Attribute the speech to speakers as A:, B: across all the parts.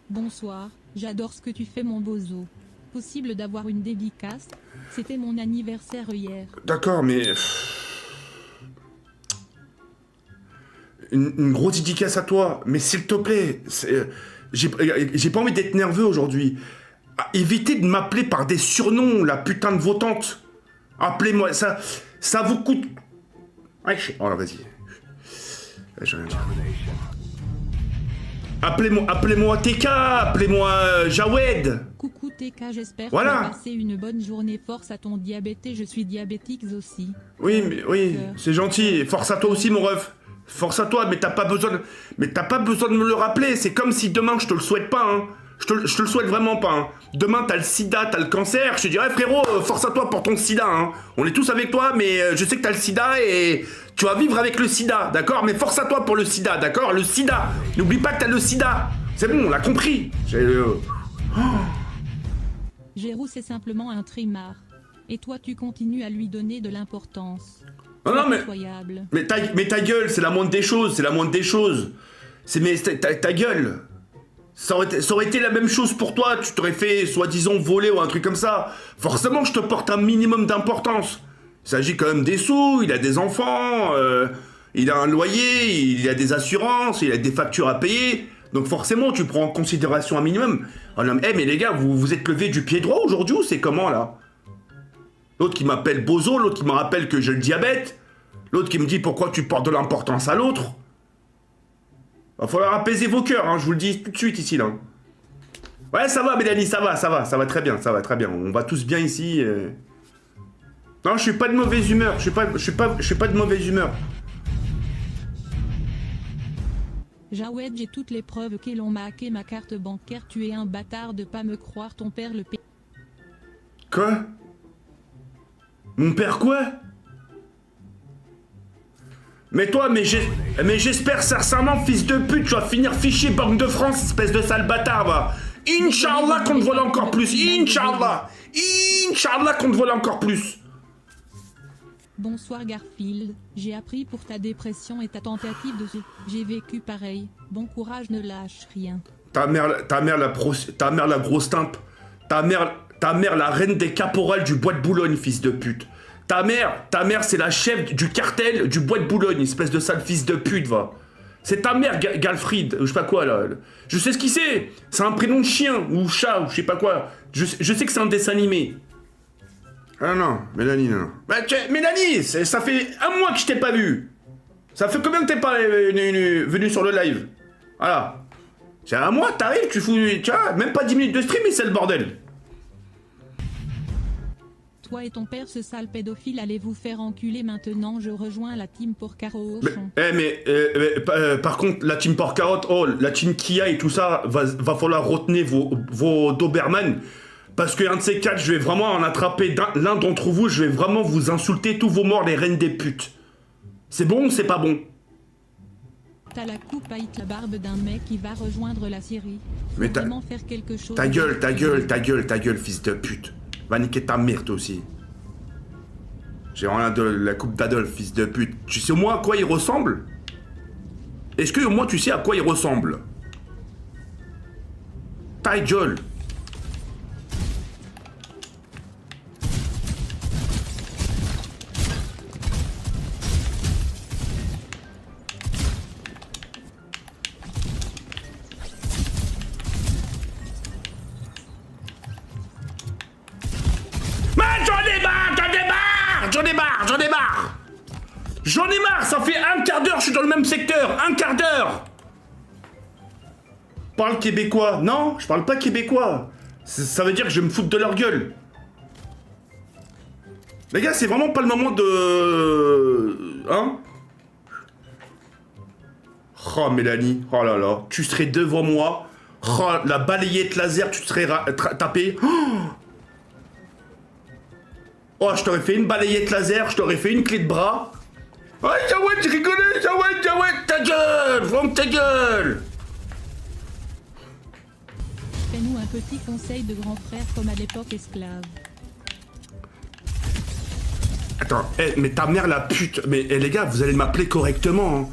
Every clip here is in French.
A: Bonsoir, j'adore ce que tu fais mon bozo. Possible d'avoir une dédicace? C'était mon anniversaire hier.
B: D'accord, mais... Une grosse dédicace à toi, mais s'il te plaît, j'ai pas envie d'être nerveux aujourd'hui. Évitez de m'appeler par des surnoms, la putain de votante. Appelez-moi, ça vous coûte... Oh là, vas-y. Appelez-moi TK, appelez-moi Jawed.
A: Coucou TK, j'espère
B: Voilà.
A: que tu as passé une bonne journée. Force à ton diabète, je suis diabétique aussi.
B: Oui, mais oui, c'est gentil. Force à toi aussi, mon ref. Force à toi, mais t'as pas besoin de me le rappeler. C'est comme si demain, je te le souhaite pas, hein. Je te le souhaite vraiment pas, hein. Demain, t'as le sida, t'as le cancer. Je te dirais, frérot, force à toi pour ton sida, hein. On est tous avec toi, mais je sais que t'as le sida et tu vas vivre avec le sida, d'accord? Mais force à toi pour le sida, d'accord? Le sida. N'oublie pas que t'as le sida. C'est bon, on l'a compris.
A: Gérou, c'est simplement un trimard. Et toi, tu continues à lui donner de l'importance.
B: Non, mais...
A: Incroyable.
B: Mais ta gueule, c'est la moindre des choses, c'est la moindre des choses. Ta gueule. Ça aurait été la même chose pour toi, tu t'aurais fait soi-disant voler ou un truc comme ça. Forcément, je te porte un minimum d'importance. Il s'agit quand même des sous, il a des enfants, il a un loyer, il a des assurances, il a des factures à payer. Donc forcément, tu prends en considération un minimum. Oh non, mais les gars, vous êtes levés du pied droit aujourd'hui ou c'est comment là? L'autre qui m'appelle bozo, l'autre qui me rappelle que j'ai le diabète, l'autre qui me dit pourquoi tu portes de l'importance à l'autre. Va falloir apaiser vos cœurs, hein, je vous le dis tout de suite ici, là. Ouais, ça va, Mélanie, ça va très bien, On va tous bien ici. Non, je suis pas de mauvaise humeur, je suis pas de mauvaise humeur.
A: Jawed, j'ai toutes les preuves que l'on m'a hacké ma carte bancaire. Tu es un bâtard de pas me croire, ton père le p...
B: Quoi? Mon père quoi? Mais toi, mais j'espère sincèrement, fils de pute, tu vas finir fichier Banque de France, espèce de sale bâtard, va. Inch'Allah qu'on te vole encore plus, Inch'Allah. Inch'Allah qu'on te vole encore plus.
A: Bonsoir Garfield, j'ai appris pour ta dépression et ta tentative de... J'ai vécu pareil. Bon courage, ne lâche rien.
B: Ta mère la grosse timpe. Ta mère la reine des caporales du bois de Boulogne, fils de pute. Ta mère c'est la chef du cartel du bois de Boulogne, espèce de sale fils de pute, va. C'est ta mère, Galfried, je sais pas quoi, là. Je sais ce qu'il c'est. C'est un prénom de chien, ou chat, ou je sais pas quoi. Je sais que c'est un dessin animé. Ah non, Mélanie, non. Bah, Mélanie, ça fait un mois que je t'ai pas vu. Ça fait combien que t'es pas venu sur le live? Voilà. C'est un mois, t'arrives, tu fous... Tu vois, même pas 10 minutes de stream et c'est le bordel.
A: Toi et ton père, ce sale pédophile, allez vous faire enculer maintenant. Je rejoins la team Porcaro.
B: Par contre, la team Porcarotte, la team Kia et tout ça, va falloir retenir vos Doberman. Parce qu'un de ces quatre, je vais vraiment en attraper l'un d'entre vous, je vais vraiment vous insulter tous vos morts, les reines des putes. C'est bon ou c'est pas bon?
A: T'as la coupe à la barbe d'un mec qui va rejoindre la Syrie. Faut
B: Mais
A: vraiment faire quelque chose.
B: Ta gueule, fils de pute. Va niquer ta mère, toi aussi. J'ai rien de la coupe d'Adolphe, fils de pute. Tu sais au moins à quoi il ressemble? Est-ce que au moins tu sais à quoi il ressemble? Ta gueule. J'en ai marre, ça fait un quart d'heure, je suis dans le même secteur, un quart d'heure. Parle québécois. Non, je parle pas québécois. Ça veut dire que je vais me foutre de leur gueule. Les gars, c'est vraiment pas le moment de... Hein? Oh, Mélanie, oh là là, tu serais devant moi. Oh, la balayette laser, tu te serais tapé. Oh, je t'aurais fait une balayette laser, je t'aurais fait une clé de bras. Oh, Jawed, j'ai rigolé, Jawed, ta gueule, ferme ta gueule.
A: Fais-nous un petit conseil de grand frère comme à l'époque esclave.
B: Attends, mais ta mère la pute. Mais les gars, vous allez m'appeler correctement. Hein.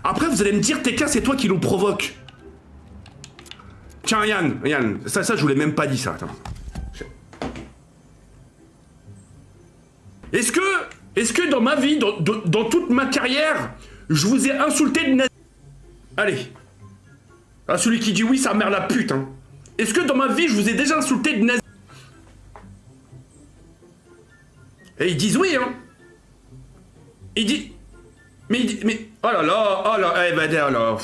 B: Après, vous allez me dire, TK, c'est toi qui nous provoque. Tiens, Yann, ça, je vous l'ai même pas dit, ça. Attends. Est-ce que dans ma vie, dans toute ma carrière, je vous ai insulté de nazi? Allez. Ah, celui qui dit oui, sa mère la pute, hein. Est-ce que dans ma vie, je vous ai déjà insulté de nazi? Et ils disent oui, hein. Ils disent... Mais... Oh là, eh ben, alors...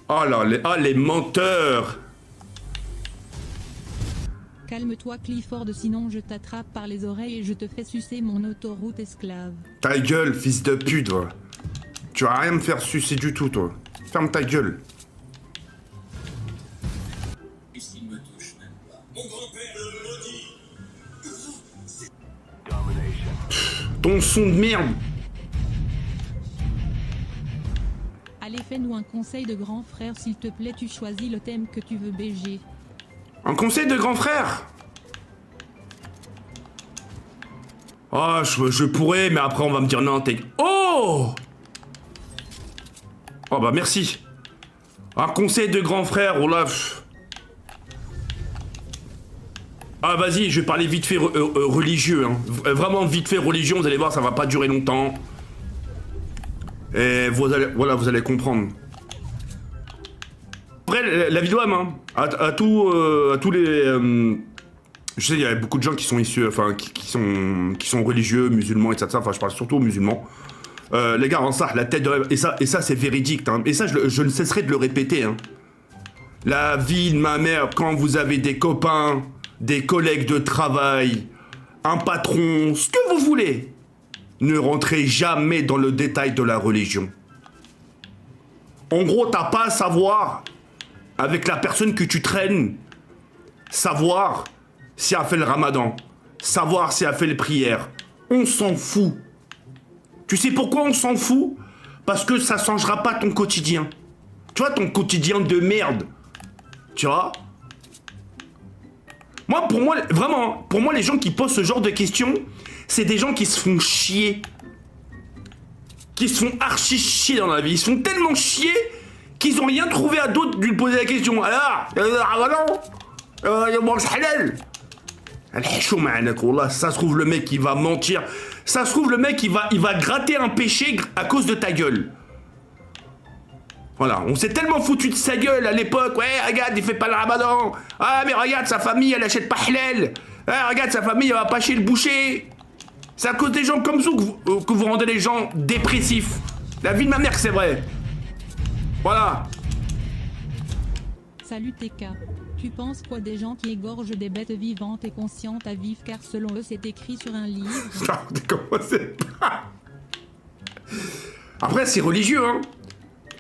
B: Oh là, les menteurs.
A: Calme-toi Clifford, sinon je t'attrape par les oreilles et je te fais sucer mon autoroute esclave.
B: Ta gueule, fils de pute, toi. Tu vas rien me faire sucer du tout, toi. Ferme ta gueule.
C: Puisqu'il me touche même pas. Mon grand-père le maudit.
B: Ton son de merde.
A: Allez, fais-nous un conseil de grand frère s'il te plaît, tu choisis le thème que tu veux BG.
B: Un conseil de grand frère? Oh, je pourrais, mais après on va me dire non, t'es... Oh! Oh bah merci. Un conseil de grand frère, oh là... Ah vas-y, je vais parler vite fait religieux, hein. Vraiment vite fait religion, vous allez voir, ça va pas durer longtemps. Et vous allez comprendre. Après, la vie d'homme, hein, à tous les... je sais, il y a beaucoup de gens qui sont issus, enfin, qui sont religieux, musulmans, etc. Enfin, je parle surtout aux musulmans. Les gars, en ça, la tête de... Et ça c'est véridique, hein. Et ça, je ne cesserai de le répéter, hein. La vie de ma mère, quand vous avez des copains, des collègues de travail, un patron, ce que vous voulez, ne rentrez jamais dans le détail de la religion. En gros, t'as pas à savoir, avec la personne que tu traînes, savoir si elle a fait le ramadan, savoir si elle a fait les prières. On s'en fout. Tu sais pourquoi on s'en fout? Parce que ça changera pas ton quotidien. Tu vois, ton quotidien de merde. Tu vois? Pour moi, vraiment, pour moi, les gens qui posent ce genre de questions, c'est des gens qui se font chier. Qui se font archi chier dans la vie. Ils se font tellement chier qu'ils ont rien trouvé à d'autre de lui poser la question. Alors, il mange halal. Ça se trouve le mec il va mentir. Ça se trouve le mec il va gratter un péché à cause de ta gueule. Voilà, on s'est tellement foutu de sa gueule à l'époque. Ouais, regarde, il fait pas le ramadan. Ah, mais regarde, sa famille, elle achète pas halal. Ah, regarde, sa famille, elle va pas chez le boucher. C'est à cause des gens comme ça que vous rendez les gens dépressifs. La vie de ma mère, c'est vrai. Voilà.
A: Salut TK. Tu penses quoi des gens qui égorgent des bêtes vivantes et conscientes à vivre car selon eux c'est écrit sur un livre?
B: Après, c'est religieux, hein.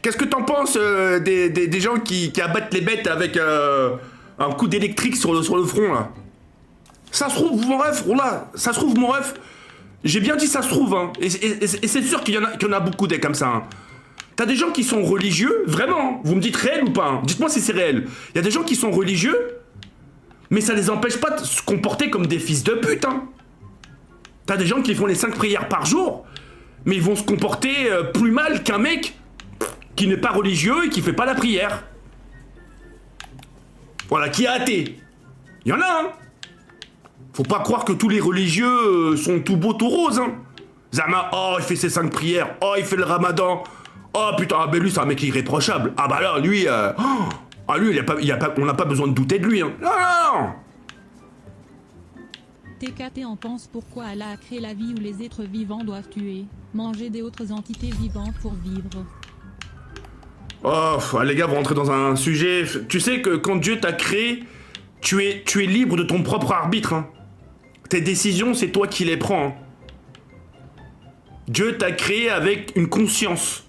B: Qu'est-ce que t'en penses des gens qui abattent les bêtes avec un coup d'électrique sur le front, là? Ça se trouve, mon ref, oh là, ça se trouve, mon ref. J'ai bien dit ça se trouve, hein. Et c'est sûr qu'il y en a beaucoup des comme ça, hein. T'as des gens qui sont religieux, vraiment, vous me dites réel ou pas, hein. Dites-moi si c'est réel. Il y a des gens qui sont religieux, mais ça les empêche pas de se comporter comme des fils de pute, hein. T'as des gens qui font les 5 prières par jour, mais ils vont se comporter plus mal qu'un mec qui n'est pas religieux et qui fait pas la prière. Voilà, qui est athée. Il y en a, hein. Faut pas croire que tous les religieux sont tout beaux, tout roses, hein. Zama, oh, il fait ses 5 prières, oh, il fait le ramadan. Oh putain, ah ben lui c'est un mec irréprochable. Ah bah là, lui, lui on n'a pas besoin de douter de lui. Hein. Non.
A: TKT en pense pourquoi Allah a créé la vie où les êtres vivants doivent tuer, manger des autres entités vivantes pour vivre.
B: Oh, les gars, vous rentrez dans un sujet... Tu sais que quand Dieu t'a créé, tu es libre de ton propre arbitre. Hein. Tes décisions, c'est toi qui les prends. Hein. Dieu t'a créé avec une conscience.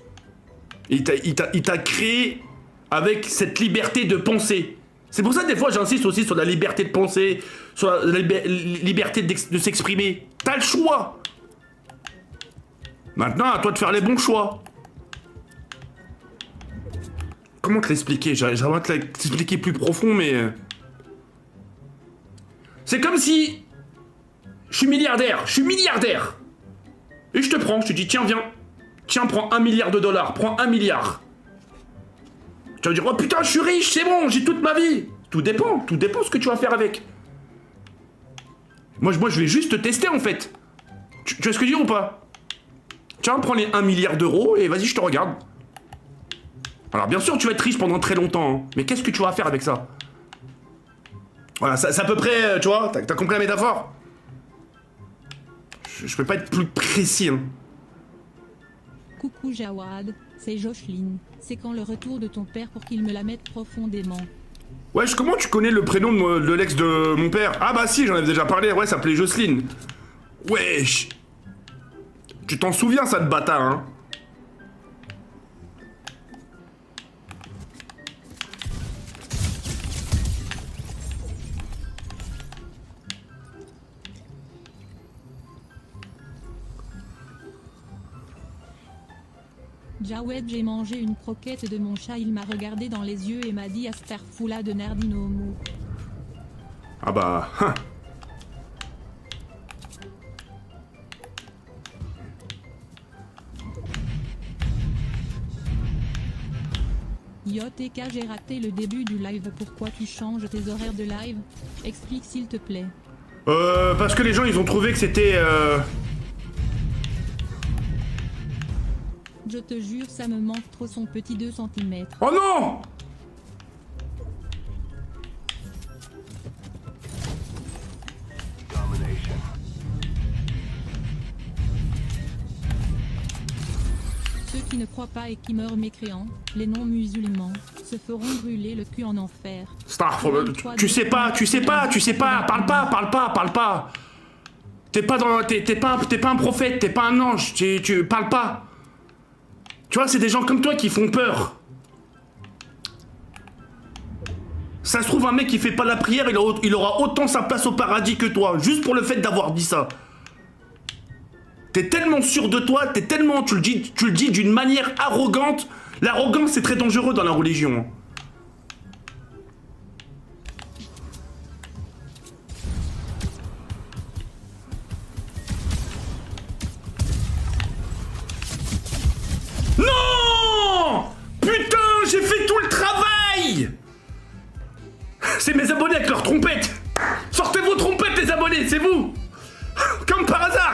B: Il t'a créé avec cette liberté de penser. C'est pour ça des fois j'insiste aussi sur la liberté de penser, sur la liberté de s'exprimer. T'as le choix. Maintenant, à toi de faire les bons choix. Comment te l'expliquer? J'aimerais te l'expliquer plus profond, mais... C'est comme si... Je suis milliardaire. Et je te prends, je te dis, tiens, viens. Tiens, prends $1 milliard. Prends 1 milliard. Tu vas dire, oh putain, je suis riche, c'est bon, j'ai toute ma vie. Tout dépend ce que tu vas faire avec. Moi, je vais juste te tester, en fait. Tu vois ce que je veux dire ou pas? Tiens, prends les 1 milliard d'euros et vas-y, je te regarde. Alors, bien sûr, tu vas être riche pendant très longtemps, hein, mais qu'est-ce que tu vas faire avec ça? Voilà, c'est à peu près, tu vois, t'as compris la métaphore? Je peux pas être plus précis, hein.
A: Coucou Jawad, c'est Jocelyne. C'est quand le retour de ton père pour qu'il me la mette profondément?
B: Wesh, comment tu connais le prénom de l'ex de mon père? Ah bah si, j'en avais déjà parlé, ouais, ça s'appelait Jocelyne. Wesh. Tu t'en souviens, ça, de bâtard, hein?
A: Jawed, j'ai mangé une croquette de mon chat, il m'a regardé dans les yeux et m'a dit Astaghfirullah de Nardinomo.
B: Ah bah... Hein.
A: Yo TK, j'ai raté le début du live, pourquoi tu changes tes horaires de live? Explique s'il te plaît.
B: Parce que les gens, ils ont trouvé que c'était...
A: Je te jure, ça me manque trop son petit 2 cm.
B: Oh non!
A: Ceux qui ne croient pas et qui meurent mécréants, les non-musulmans, se feront brûler le cul en enfer.
B: Star, tu sais pas, parle pas. T'es pas un prophète, t'es pas un ange, tu parles pas. Tu vois, c'est des gens comme toi qui font peur. Ça se trouve, un mec qui fait pas la prière, il aura autant sa place au paradis que toi, juste pour le fait d'avoir dit ça. T'es tellement sûr de toi, tu le dis d'une manière arrogante. L'arrogance, c'est très dangereux dans la religion. Non! Putain, j'ai fait tout le travail! C'est mes abonnés avec leurs trompettes! Sortez vos trompettes, les abonnés, c'est vous! Comme par hasard!